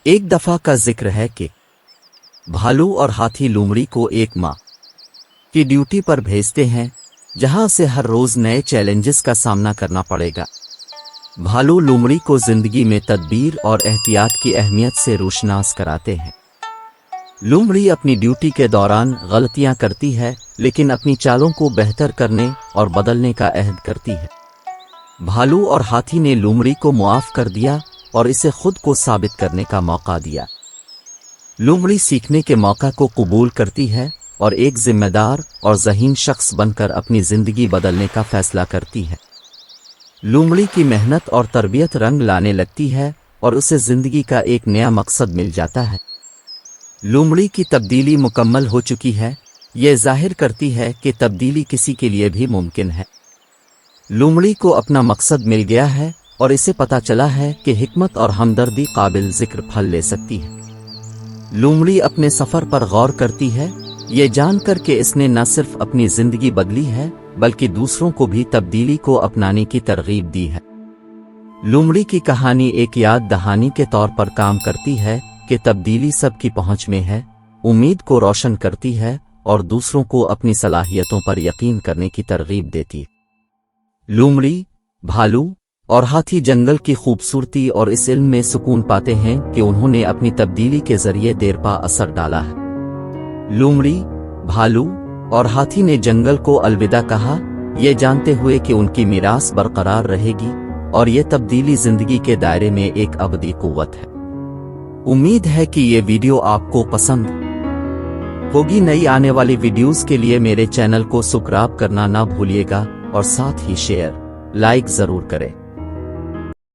एक दफा का जिक्र है कि भालू और हाथी लोमड़ी को एक माह की ड्यूटी पर भेजते हैं, जहां उसे हर रोज नए चैलेंजेस का सामना करना पड़ेगा। भालू लोमड़ी को जिंदगी में तदबीर और एहतियात की अहमियत से रोशनास कराते हैं। लोमड़ी अपनी ड्यूटी के दौरान गलतियां करती है, लेकिन अपनी चालों को बेहतर करने और बदलने का अहद करती है। भालू और हाथी ने लोमड़ी को मुआफ कर दिया और इसे खुद को साबित करने का मौका दिया। लोमड़ी सीखने के मौका को कबूल करती है और एक जिम्मेदार और ज़हीन शख्स बनकर अपनी जिंदगी बदलने का फैसला करती है। लोमड़ी की मेहनत और तरबियत रंग लाने लगती है और उसे जिंदगी का एक नया मकसद मिल जाता है। लोमड़ी की तब्दीली मुकम्मल हो चुकी है। ये जाहिर करती है कि तब्दीली किसी के लिए भी मुमकिन है। लोमड़ी को अपना मकसद मिल गया है और इसे पता चला है कि हिकमत और हमदर्दी काबिल जिक्र फल ले सकती है। लोमड़ी अपने सफर पर गौर करती है, ये जानकर कि इसने न सिर्फ अपनी जिंदगी बदली है बल्कि दूसरों को भी तब्दीली को अपनाने की तरगीब दी है। लोमड़ी की कहानी एक याद दहानी के तौर पर काम करती है कि तब्दीली सबकी पहुंच में है, उम्मीद को रोशन करती है और दूसरों को अपनी सलाहियतों पर यकीन करने की तरगीब देती है। लोमड़ी, भालू और हाथी जंगल की खूबसूरती और इस इल्म में सुकून पाते हैं कि उन्होंने अपनी तब्दीली के जरिए देरपा असर डाला है। लोमड़ी, भालू और हाथी ने जंगल को अलविदा कहा, ये जानते हुए कि उनकी मीरास बरकरार रहेगी और ये तब्दीली जिंदगी के दायरे में एक अबदी कुव्वत है। उम्मीद है कि ये वीडियो आपको पसंद होगी। नई आने वाली वीडियोस के लिए मेरे चैनल को सब्सक्राइब करना ना भूलिएगा और साथ ही शेयर, लाइक जरूर करें।